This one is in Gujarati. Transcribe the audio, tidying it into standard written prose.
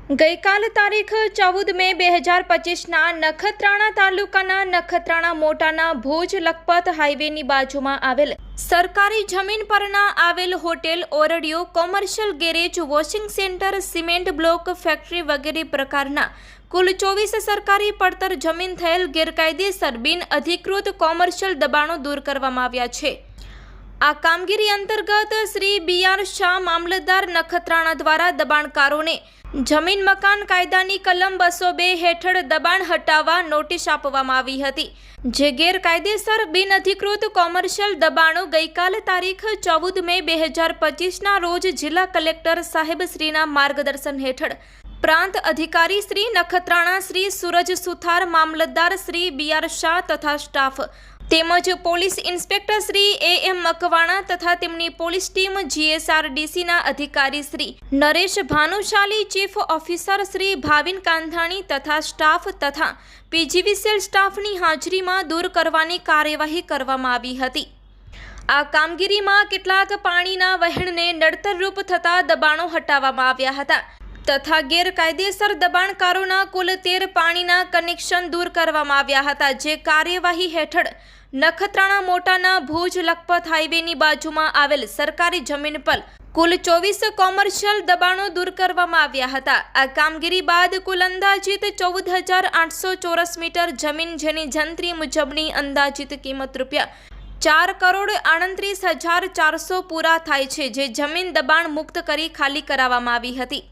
ગઈકાલ તારીખ 14 મે 2025ના નખત્રાણા તાલુકાના નખત્રાણા મોટાના ભુજ લખપત હાઈવેની બાજુમાં આવેલ સરકારી જમીન પરના આવેલ હોટેલ, ઓરડીઓ, commercial garage, washing centre, cement block factory વગેરે પ્રકારના કુલ 24 સરકારી પડતર જમીન થયેલ ગેરકાયદેસર બિન અધિકૃત કોમર્શિયલ દબાણો દૂર કરવામાં આવ્યા છે। આ કામગીરી અંતર્ગત શ્રી બી.આર. શાહ મામલતદાર નખત્રાણા દ્વારા દબાણકારોને જમીન મકાન કાયદાની કલમ 202 હેઠળ દબાણ હટાવવા નોટિસ આપવામાં આવી હતી, જે ગેરકાયદેસર બિન અધિકૃત કોમર્શિયલ દબાણો ગઈકાલ તારીખ 14 મે 2025ના રોજ જિલ્લા કલેક્ટર સાહેબ શ્રીના માર્ગદર્શન હેઠળ પ્રાંત અધિકારી શ્રી નખત્રાણા શ્રી સૂરજ સુથાર, મામલતદાર શ્રી બી.આર. શાહ તથા સ્ટાફ તેમજ પોલીસ ઇન્સ્પેક્ટર શ્રી એ.એમ. મકવાણા તથા તેમની પોલીસ ટીમ, જીએસઆરડીસીના અધિકારી શ્રી નરેશ ભાનુશાલી, ચીફ ઓફિસર શ્રી ભાવિન કાંધાણી તથા સ્ટાફ તથા પીજીવીસીએલ સ્ટાફની હાજરીમાં દૂર કરવાની કાર્યવાહી કરવામાં આવી હતી। આ કામગીરીમાં કેટલાક પાણીના વહેણને નડતરરૂપ થતા દબાણો હટાવવામાં આવ્યા હતા તથા ગેરકાયદેસર દબાણકારોના કુલ 13 પાણીના કનેક્શન દૂર કરવામાં આવ્યા હતા, જે કાર્યવાહી હેઠળ નખત્રાણા મોટાના ભુજ લખપત હાઈવેની બાજુમાં આવેલ સરકારી જમીન પર કુલ 24 કોમર્શિયલ દબાણો દૂર કરવામાં આવ્યા હતા। આ કામગીરી બાદ કુલ અંદાજિત 14,800 ચોરસ મીટર જમીન, જેની જંત્રી મુજબની અંદાજિત કિંમત ₹4,38,400 પૂરા થાય છે, જે જમીન દબાણ મુક્ત કરી ખાલી કરાવવામાં આવી હતી।